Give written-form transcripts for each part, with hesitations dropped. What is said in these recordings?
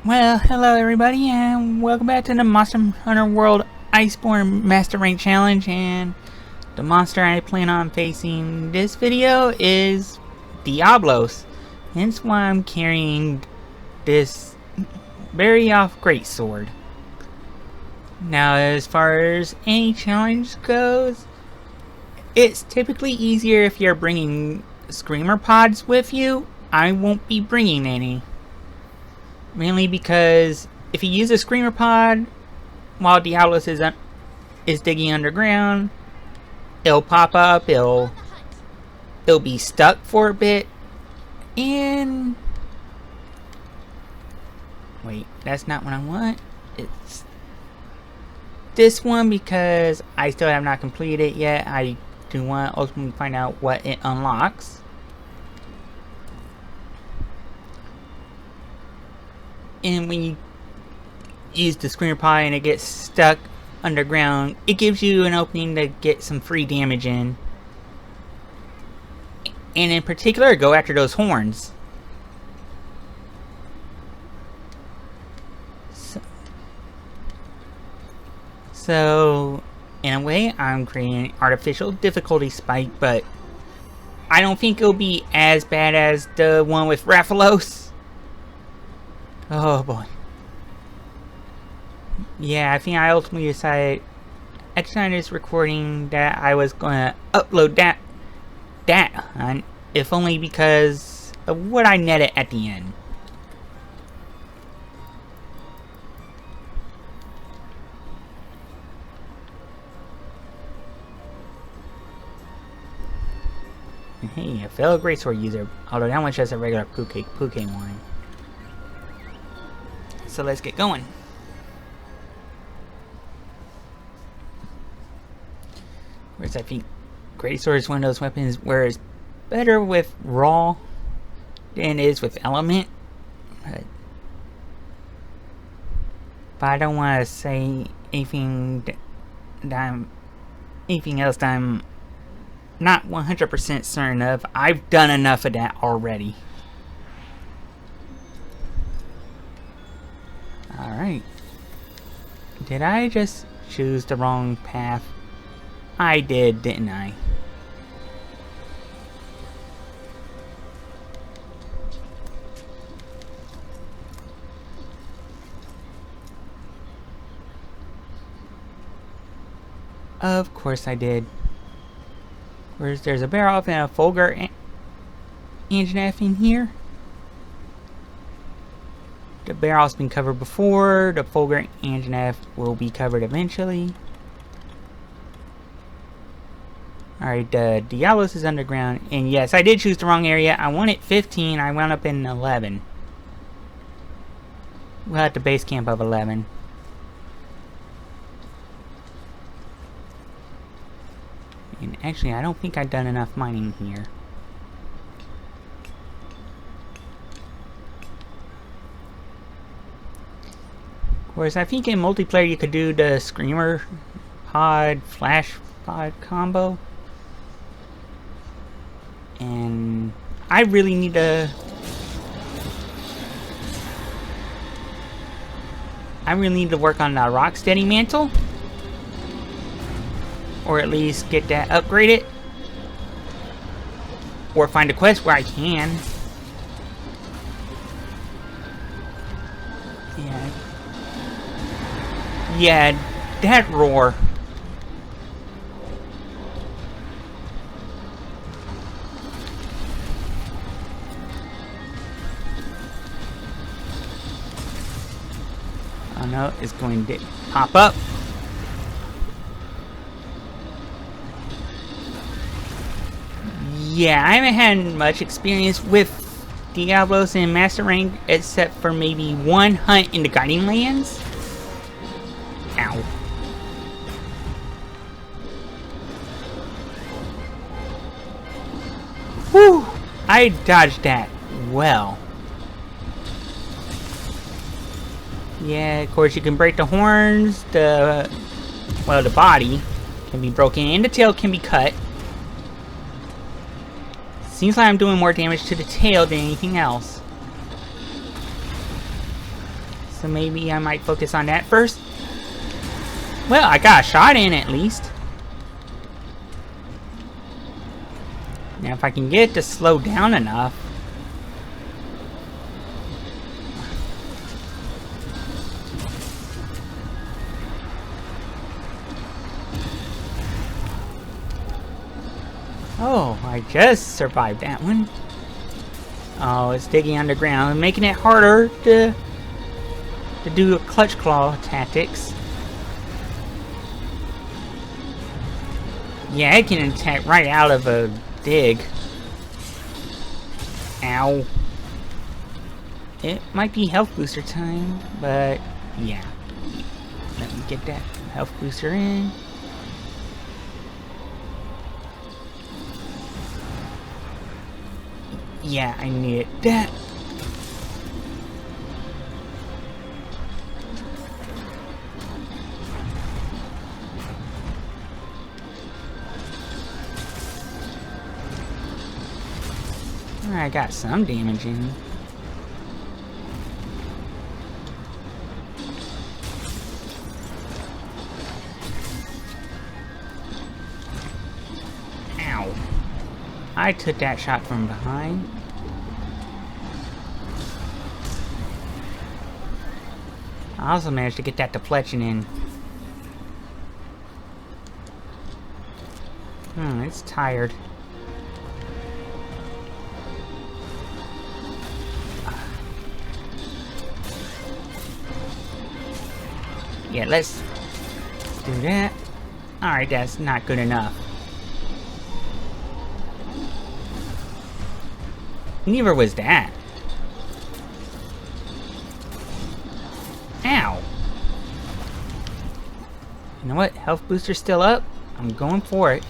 Well, hello everybody, and welcome back to the Monster Hunter World Iceborne Master Rank Challenge. And the monster I plan on facing this video is Diablos. Hence why I'm carrying this very off greatsword. Now, as far as any challenge goes, it's typically easier if you're bringing screamer pods with you. I won't be bringing any. Mainly because if you use a screamer pod while Diablos is digging underground, it'll pop up, it'll be stuck for a bit, and wait, that's not what I want. It's this one because I still have not completed it yet. I do want to ultimately find out what it unlocks. And when you use the screamer pod and it gets stuck underground, it gives you an opening to get some free damage in. And in particular, go after those horns. So in a way, I'm creating an artificial difficulty spike, but I don't think it'll be as bad as the one with Rathalos. Oh boy. Yeah, I think I ultimately decided at the time of this recording that I was gonna upload that hunt, if only because of what I netted at the end. Hey, a fellow greatsword user, although that one's just a regular puke one. So let's get going. Whereas I think greatsword is one of those weapons where it's better with raw than it is with element. But I don't want to say anything anything else that I'm not 100% certain of. I've done enough of that already. Alright. Did I just choose the wrong path? I did, didn't I? Of course I did. Whereas there's a barrel and a Fulgur engine F in here. The barrel's been covered before. The Fulgur engine F will be covered eventually. Alright, the Diablos is underground. And yes, I did choose the wrong area. I wanted 15. I wound up in 11. We're at the base camp of 11. And actually, I don't think I've done enough mining here. Whereas I think in multiplayer you could do the screamer pod flash pod combo. And I really need to work on the Rocksteady mantle. Or at least get that upgraded. Or find a quest where I can. Yeah, that roar. Oh no, it's going to pop up. Yeah, I haven't had much experience with Diablos in Master Rank except for maybe one hunt in the Guiding Lands. Ow. Whew! I dodged that well. Yeah, of course you can break the horns, the body can be broken and the tail can be cut. Seems like I'm doing more damage to the tail than anything else. So maybe I might focus on that first. Well, I got a shot in at least. Now if I can get it to slow down enough. Oh, I just survived that one. Oh, it's digging underground, making it harder to do clutch claw tactics. Yeah, it can attack right out of a dig. Ow. It might be health booster time, but yeah. Let me get that health booster in. Yeah, I needed that. I got some damage in. Ow. I took that shot from behind. I also managed to get that deflection in. It's tired. Yeah, let's do that. Alright, that's not good enough. Neither was that. Ow. You know what? Health booster's still up. I'm going for it.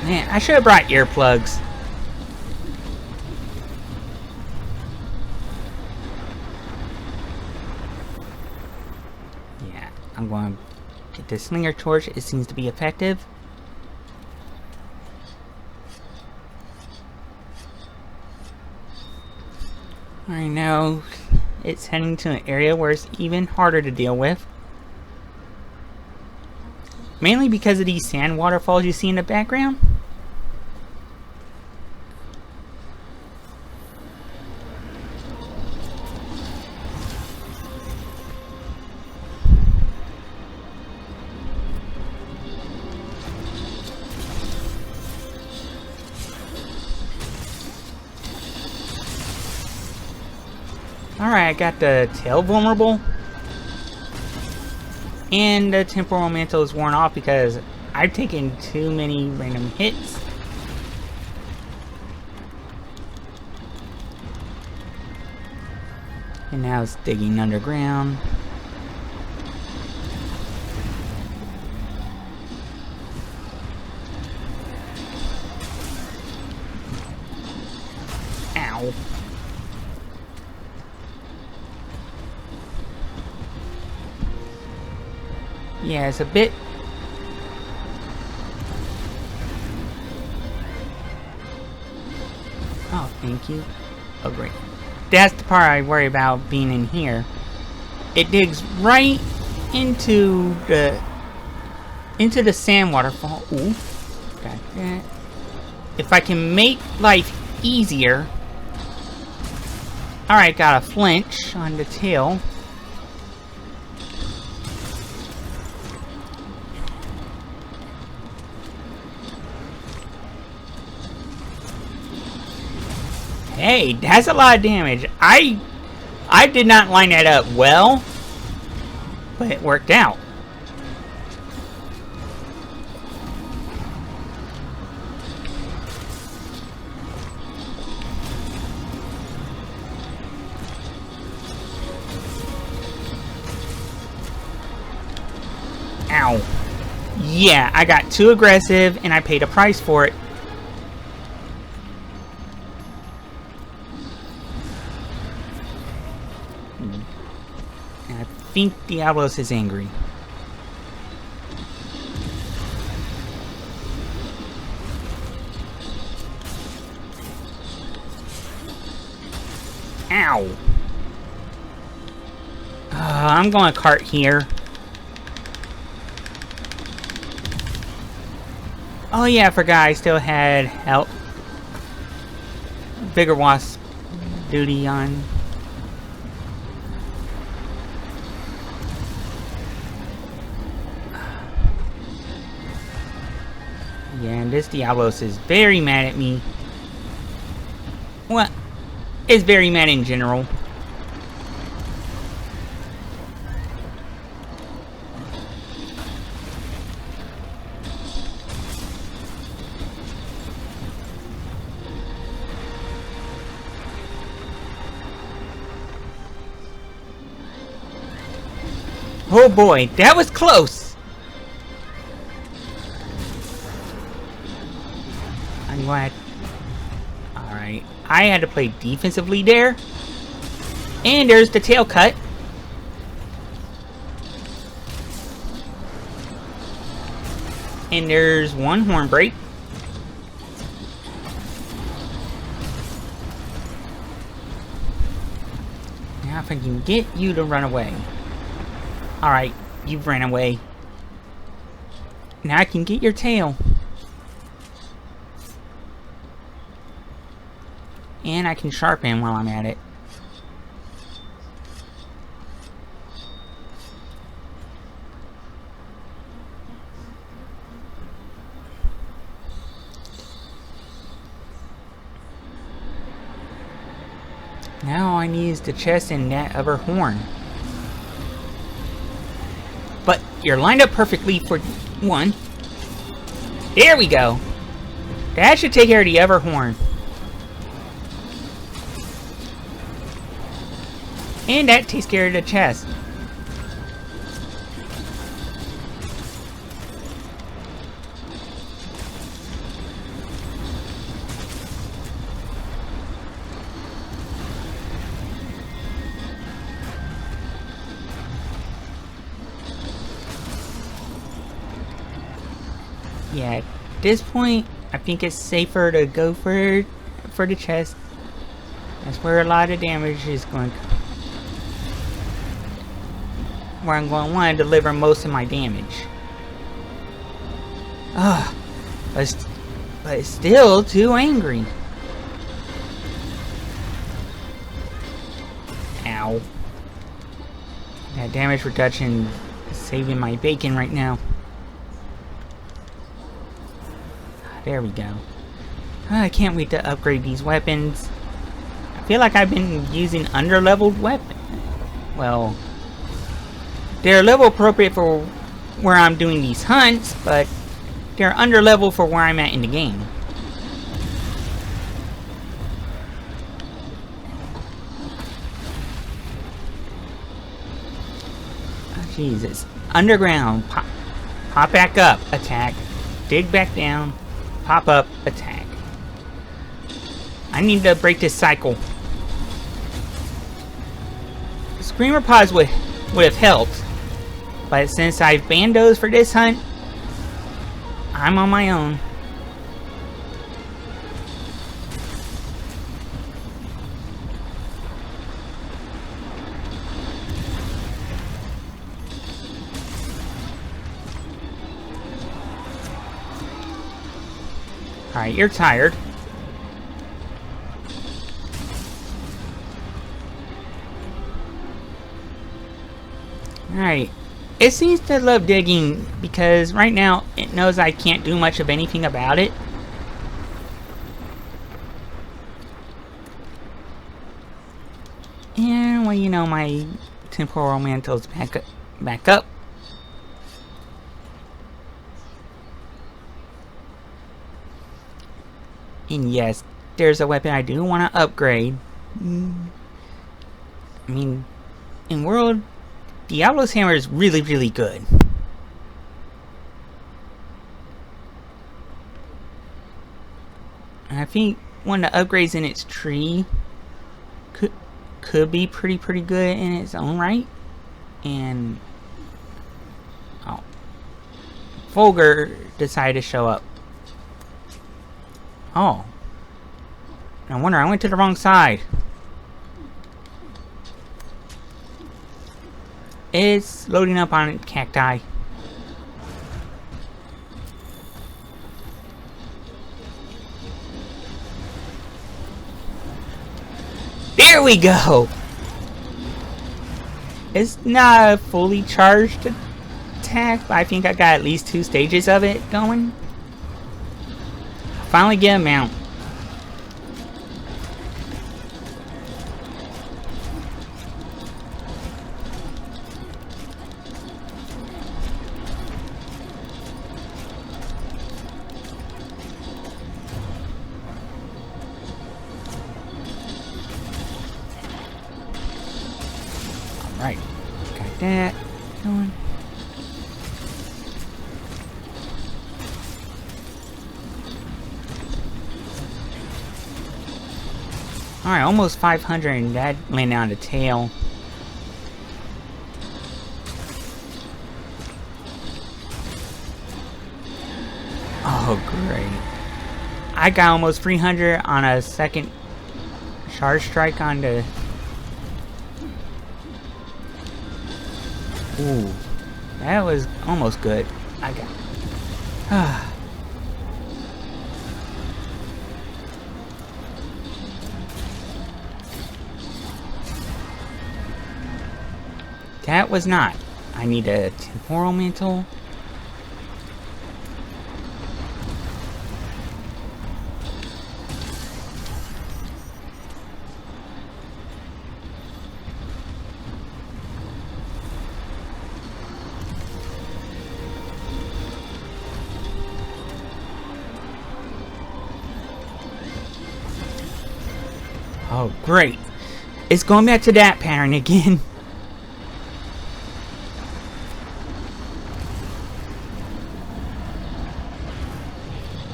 Man, I should have brought earplugs. Yeah, I'm going to get the slinger torch. It seems to be effective. Alright, now it's heading to an area where it's even harder to deal with. Mainly because of these sand waterfalls you see in the background. Alright, I got the tail vulnerable. And the temporal mantle is worn off because I've taken too many random hits. And now it's digging underground. Ow. Yeah, it's a bit... Oh, thank you. Oh, great. That's the part I worry about being in here. It digs right into the sand waterfall. Ooh, got that. If I can make life easier... Alright, got a flinch on the tail. Hey, that's a lot of damage. I did not line that up well, but it worked out. Ow. Yeah, I got too aggressive and I paid a price for it. I think Diablos is angry. Ow. I'm going to cart here. Oh yeah, I forgot I still had help. Bigger wasp duty on. Yeah, and this Diablos is very mad at me. Well, it's very mad in general. Oh boy, that was close! I'm glad. Alright, I had to play defensively there. And there's the tail cut. And there's one horn break. Now if I can get you to run away. Alright, you've ran away. Now I can get your tail. And I can sharpen while I'm at it. Now all I need is the chest and that other horn. But you're lined up perfectly for one. There we go. That should take care of the other horn. And that takes care of the chest. Yeah, at this point, I think it's safer to go for the chest. That's where a lot of damage is going to come. Where I'm going to want to deliver most of my damage. Ugh, but it's still too angry. Ow. That damage reduction is saving my bacon right now. There we go. I can't wait to upgrade these weapons. I feel like I've been using underleveled weapons. Well, they're level appropriate for where I'm doing these hunts, but they're underleveled for where I'm at in the game. Oh, Jesus. Underground. Pop back up. Attack. Dig back down. Pop up, attack. I need to break this cycle. Screamer pods would have helped, but since I've banned those for this hunt, I'm on my own. Alright, you're tired. Alright. It seems to love digging because right now it knows I can't do much of anything about it. And well, you know, my temporal mantle's back up. And yes, there's a weapon I do want to upgrade. I mean, in World, Diablo's hammer is really, really good. And I think one of the upgrades in its tree could be pretty good in its own right. And oh, Fulgur decided to show up. Oh. No wonder I went to the wrong side. It's loading up on cacti. There we go! It's not a fully charged attack, but I think I got at least 2 stages of it going. Finally get a mount. Alright, got that going. Alright, almost 500, and that landed on the tail. Oh, great. I got almost 300 on a second charge strike on the... Ooh, that was almost good. I got... That was not. I need a temporal mantle. Oh, great. It's going back to that pattern again.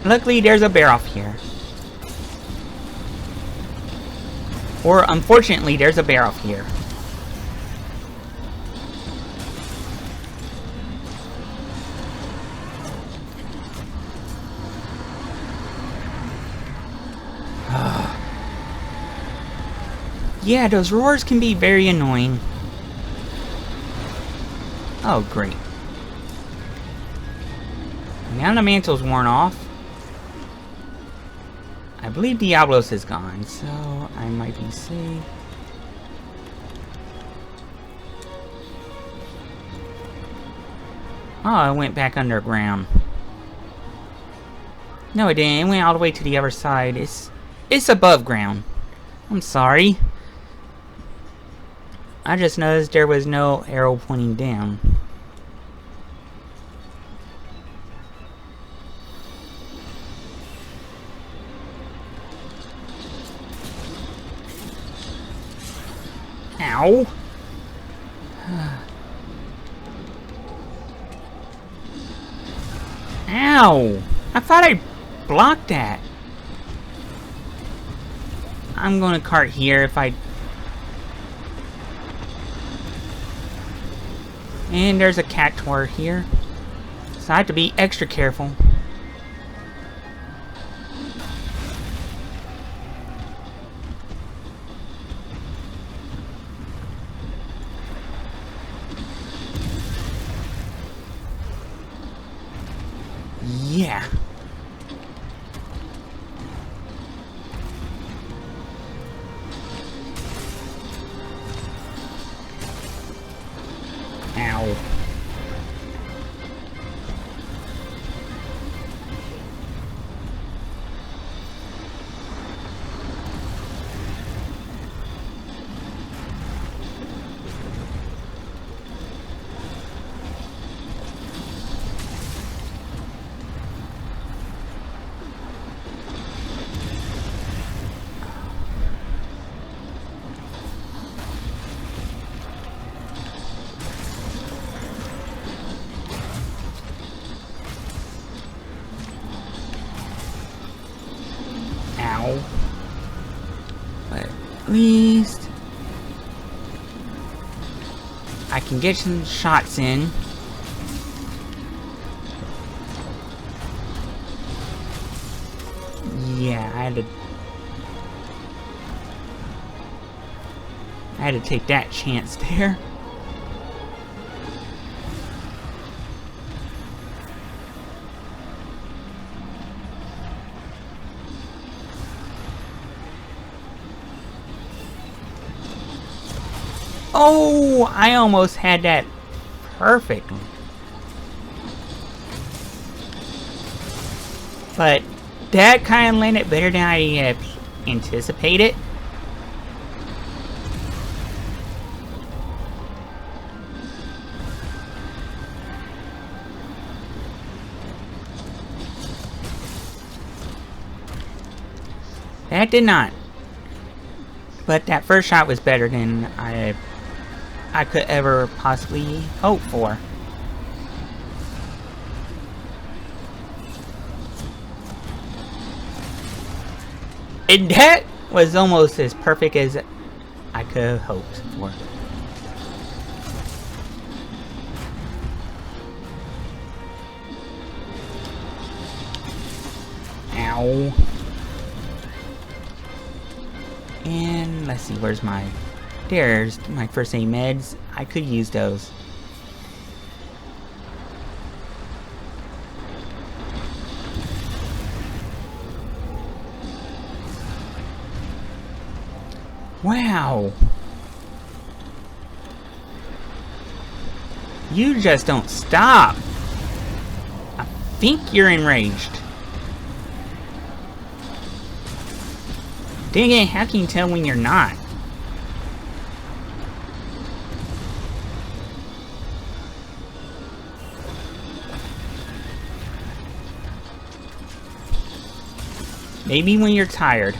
Luckily, there's a bear off here. Or, unfortunately, there's a bear off here. Yeah, those roars can be very annoying. Oh, great. Now the mantle's worn off. I believe Diablos is gone, so I might be safe. Oh, it went back underground. No, it didn't. It went all the way to the other side. It's above ground. I'm sorry. I just noticed there was no arrow pointing down. Ow! Ow! I thought I blocked that. I'm gonna cart here if I... And there's a cactuar here. So I have to be extra careful. Yeah. Ow. But at least I can get some shots in. Yeah, I had to take that chance there. Oh, I almost had that perfectly. But that kind of landed better than I anticipated. That did not. But that first shot was better than I could ever possibly hope for. And that was almost as perfect as I could have hoped for. Ow. And let's see, where's there's my first aid meds. I could use those. Wow. You just don't stop. I think you're enraged. Dang it, how can you tell when you're not? Maybe when you're tired.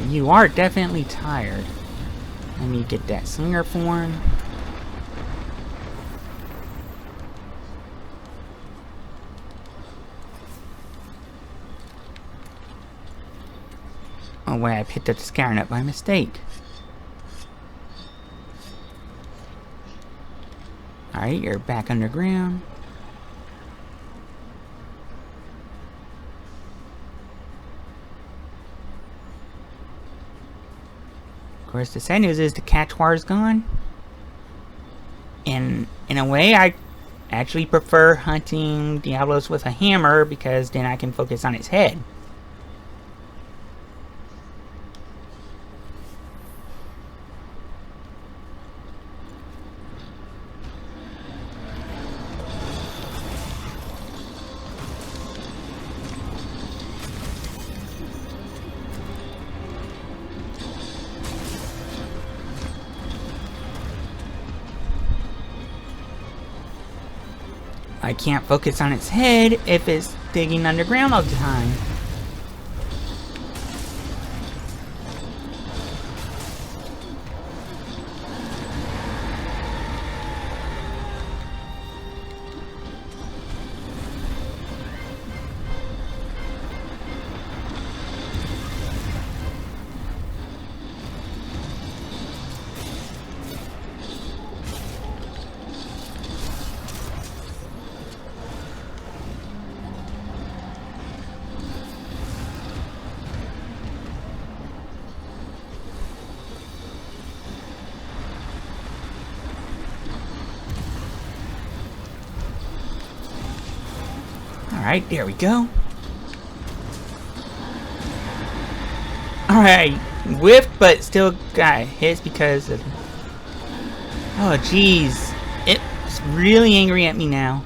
You are definitely tired. Let me get that slinger form. Oh wait, I picked up the scatter nut by mistake. Alright, you're back underground. Of course, the sad news is the catch-war is gone. And in a way, I actually prefer hunting Diablos with a hammer because then I can focus on its head. I can't focus on its head if it's digging underground all the time. Alright, there we go. Alright, whiffed, but still got hits because of... Oh, jeez. It's really angry at me now.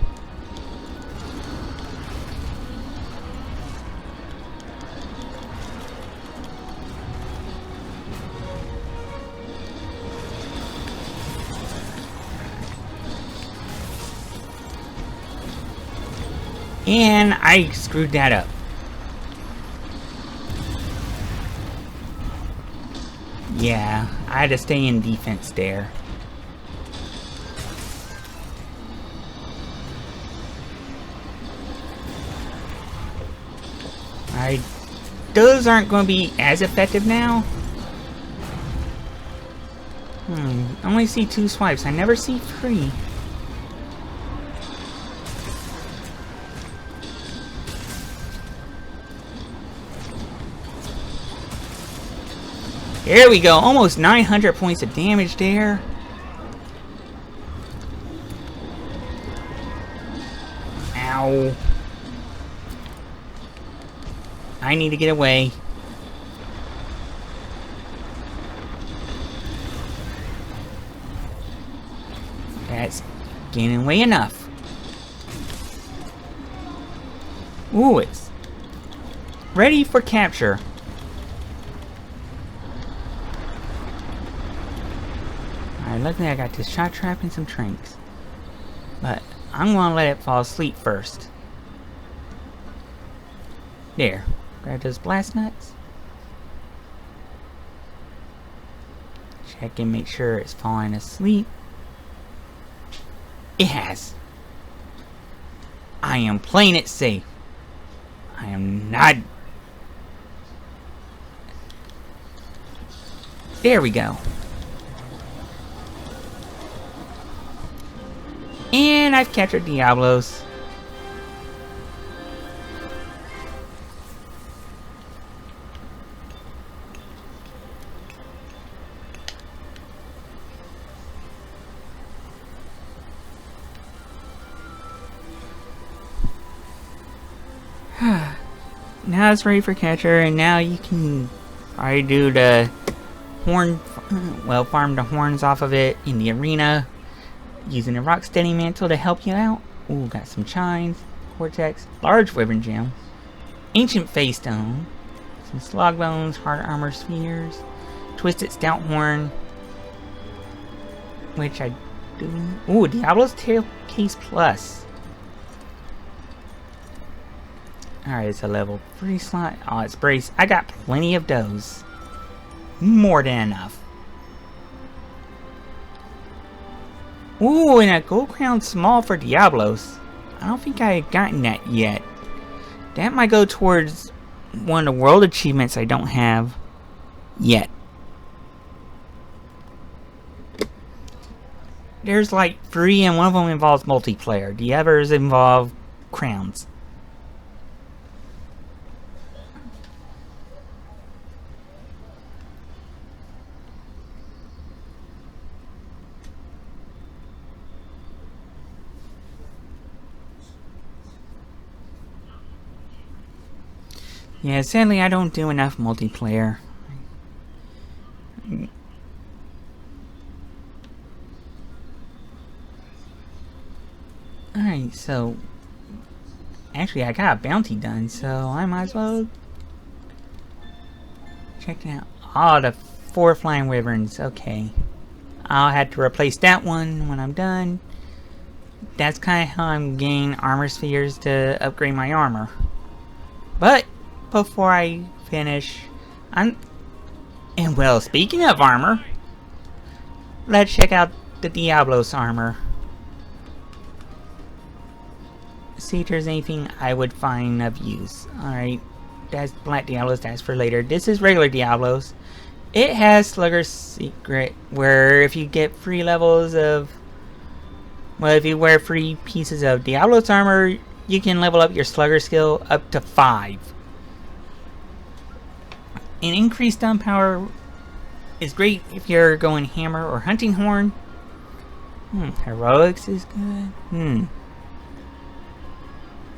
And I screwed that up. Yeah, I had to stay in defense there. Those aren't going to be as effective now. I only see 2 swipes. I never see 3. There we go, almost 900 points of damage there. Ow. I need to get away. That's gaining way enough. Ooh, it's ready for capture. Alright, luckily I got this shot trap and some trinks. But I'm gonna let it fall asleep first. There. Grab those blast nuts. Check and make sure it's falling asleep. It has. I am playing it safe. I am not. There we go. And I've captured Diablos. Now it's ready for catcher, and now you can probably do the horn, well, farm the horns off of it in the arena using a rocksteady mantle to help you out. Ooh, got some chines, cortex, large wyvern gem, ancient face stone, some slog bones, hard armor spheres, twisted stout horn, which I do. Ooh, Diablo's tail case plus. Alright, it's a level 3 slot. Oh, it's brace. I got plenty of those. More than enough. Ooh, and a gold crown small for Diablos. I don't think I had gotten that yet. That might go towards one of the world achievements I don't have yet. There's like 3 and one of them involves multiplayer. The others involve crowns. Yeah, sadly I don't do enough multiplayer. Alright, so actually I got a bounty done, so I might as well check it out. Oh, the 4 flying wyverns, okay. I'll have to replace that one when I'm done. That's kind of how I'm gaining armor spheres to upgrade my armor. But before I finish, and well, speaking of armor, let's check out the Diablos armor. See if there's anything I would find of use. Alright, that's Black Diablos, that's for later. This is regular Diablos. It has Slugger's Secret, where if you get free levels of, well, if you wear free pieces of Diablos armor, you can level up your Slugger skill up to 5. An increased stun power is great if you're going hammer or hunting horn. Heroics is good.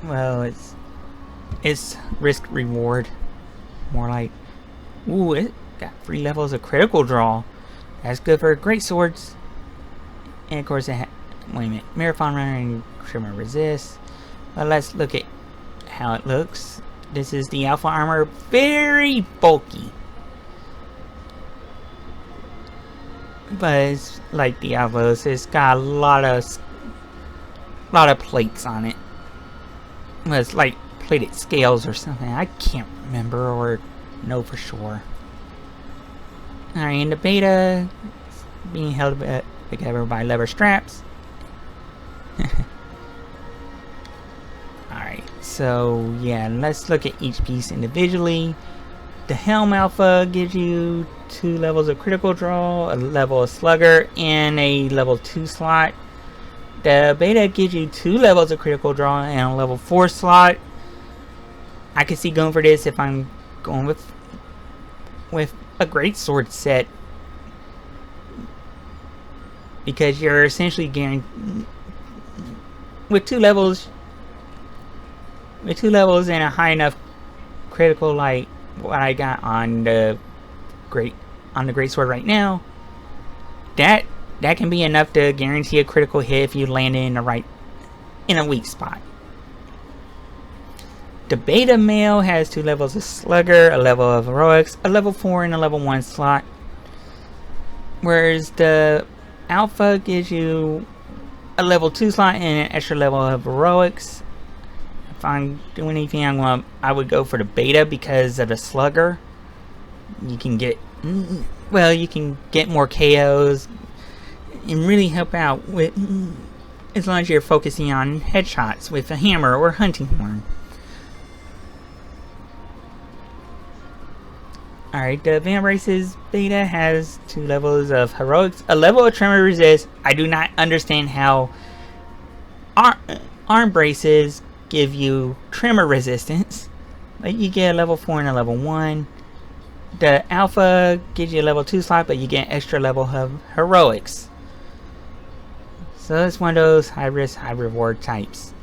Well, it's risk reward. More like, ooh, it got 3 levels of critical draw. That's good for great swords. And of course, wait a minute, Marathon Runner and Shimmer Resist. Well, let's look at how it looks. This is the alpha armor, very bulky. But it's like Diablos, it's got a lot of plates on it. Well, it's like plated scales or something. I can't remember or know for sure. Alright, in the beta, it's being held together by leather straps. Alright, so yeah, let's look at each piece individually. The Helm Alpha gives you 2 levels of critical draw, a level of Slugger, and a level 2 slot. The Beta gives you 2 levels of critical draw and a level 4 slot. I could see going for this if I'm going with a great sword set, because you're essentially guaranteed with 2 levels and a high enough critical like what I got on the great sword right now, that can be enough to guarantee a critical hit if you land in a weak spot. The beta male has 2 levels of slugger, a level of heroics, a level 4 and a level 1 slot, whereas the alpha gives you a level 2 slot and an extra level of heroics. If I'm doing anything, I would go for the beta because of the slugger. You can get more KOs and really help out with, as long as you're focusing on headshots with a hammer or hunting horn. Alright, the Van Race's beta has 2 levels of heroics, a level of tremor resist. I do not understand how arm braces give you tremor resistance, but you get a level 4 and a level 1. The alpha gives you a level 2 slot, but you get an extra level of heroics. So it's one of those high risk, high reward types.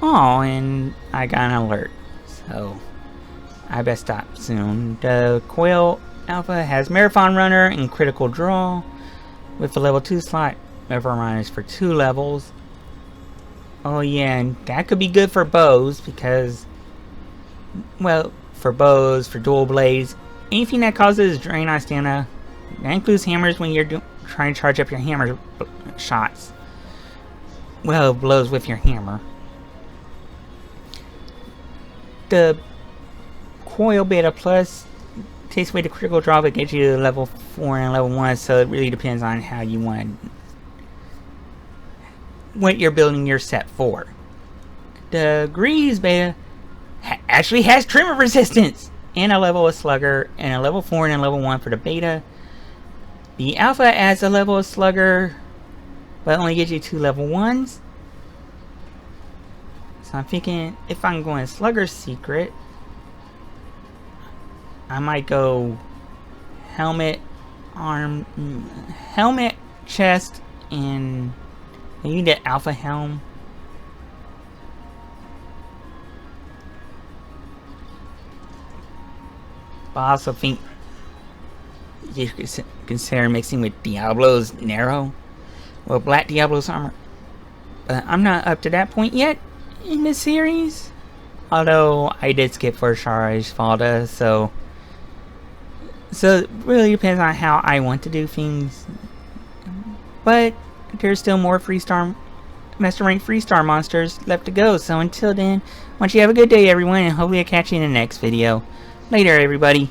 Oh, and I got an alert, so I best stop soon. The Quail Alpha has Marathon Runner and Critical Draw with a level 2 slot. Marathon Runner is for 2 levels. Oh yeah, and that could be good for bows because, well, for bows, for dual blades, anything that causes drain on stamina. That includes hammers when you're trying to charge up your hammer shots. Well, blows with your hammer. The Coil Beta Plus takes away the critical draw, but gets you level 4 and level 1, so it really depends on how you want, what you're building your set for. The Grease Beta actually has tremor resistance and a level of slugger, and a level 4 and a level 1 for the beta. The Alpha adds a level of slugger, but only gives you 2 level 1s. So I'm thinking if I'm going slugger secret, I might go helmet, chest, and maybe the alpha helm. But I also think you could consider mixing with Diablos Narrow, well, Black Diablos armor. But I'm not up to that point yet in this series. Although I did skip for Shari's Falda, so it really depends on how I want to do things. But there's still more Master Rank 3-star monsters left to go. So until then, why don't you have a good day, everyone, and hopefully I'll catch you in the next video. Later, everybody.